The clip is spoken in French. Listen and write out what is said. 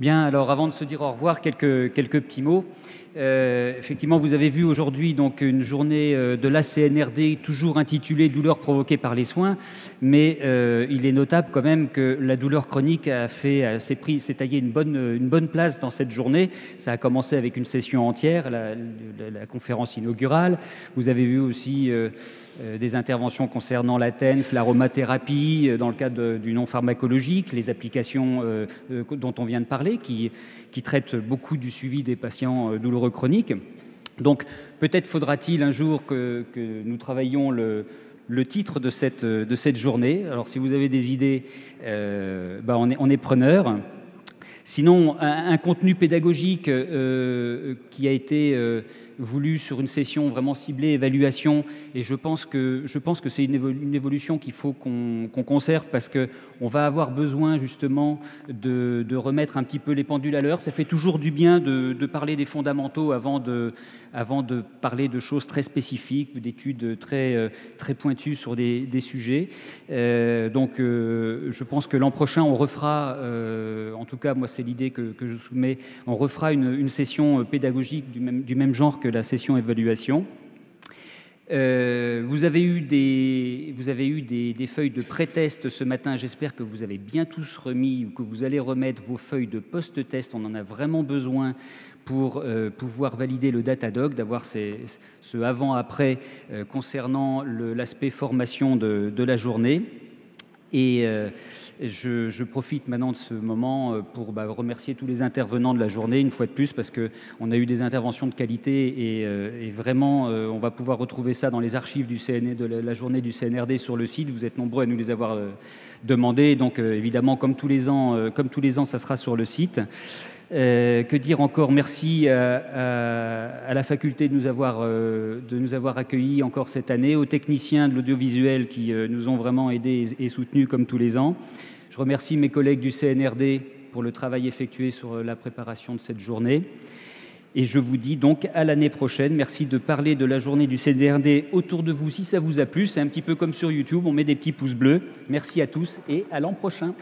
Bien, alors avant de se dire au revoir, quelques petits mots. Effectivement, vous avez vu aujourd'hui donc une journée de la CNRD toujours intitulée douleur provoquée par les soins, mais il est notable quand même que la douleur chronique s'est taillé une bonne place dans cette journée. Ça a commencé avec une session entière, la conférence inaugurale. Vous avez vu aussi des interventions concernant la TENS, l'aromathérapie, dans le cadre du non-pharmacologique, les applications dont on vient de parler, qui traitent beaucoup du suivi des patients douloureux chroniques. Donc peut-être faudra-t-il un jour que nous travaillions le titre de cette journée. Alors si vous avez des idées, on est preneur. Sinon, un contenu pédagogique qui a été voulu sur une session vraiment ciblée, évaluation, et je pense que c'est une évolution qu'il faut qu'on conserve, parce qu'on va avoir besoin justement de remettre un petit peu les pendules à l'heure. Ça fait toujours du bien de parler des fondamentaux avant de parler de choses très spécifiques, d'études très pointues sur des sujets. Donc je pense que l'an prochain, on refera, en tout cas moi c'est l'idée que je soumets, on refera une session pédagogique du même genre que la session évaluation. Vous avez eu des feuilles de pré-test ce matin. J'espère que vous avez bien tous remis, ou que vous allez remettre vos feuilles de post-test. On en a vraiment besoin pour pouvoir valider le Datadog, d'avoir ce avant-après concernant l'aspect formation de la journée. Et je profite maintenant de ce moment pour remercier tous les intervenants de la journée, une fois de plus, parce qu'on a eu des interventions de qualité et vraiment, on va pouvoir retrouver ça dans les archives de la journée du CNRD sur le site. Vous êtes nombreux à nous les avoir demandés. Donc, évidemment, comme tous les ans, ça sera sur le site. Que dire encore? Merci à la faculté de nous avoir accueillis encore cette année, aux techniciens de l'audiovisuel qui nous ont vraiment aidés et soutenus comme tous les ans. Je remercie mes collègues du CNRD pour le travail effectué sur la préparation de cette journée. Et je vous dis donc à l'année prochaine. Merci de parler de la journée du CNRD autour de vous si ça vous a plu. C'est un petit peu comme sur YouTube, on met des petits pouces bleus. Merci à tous et à l'an prochain.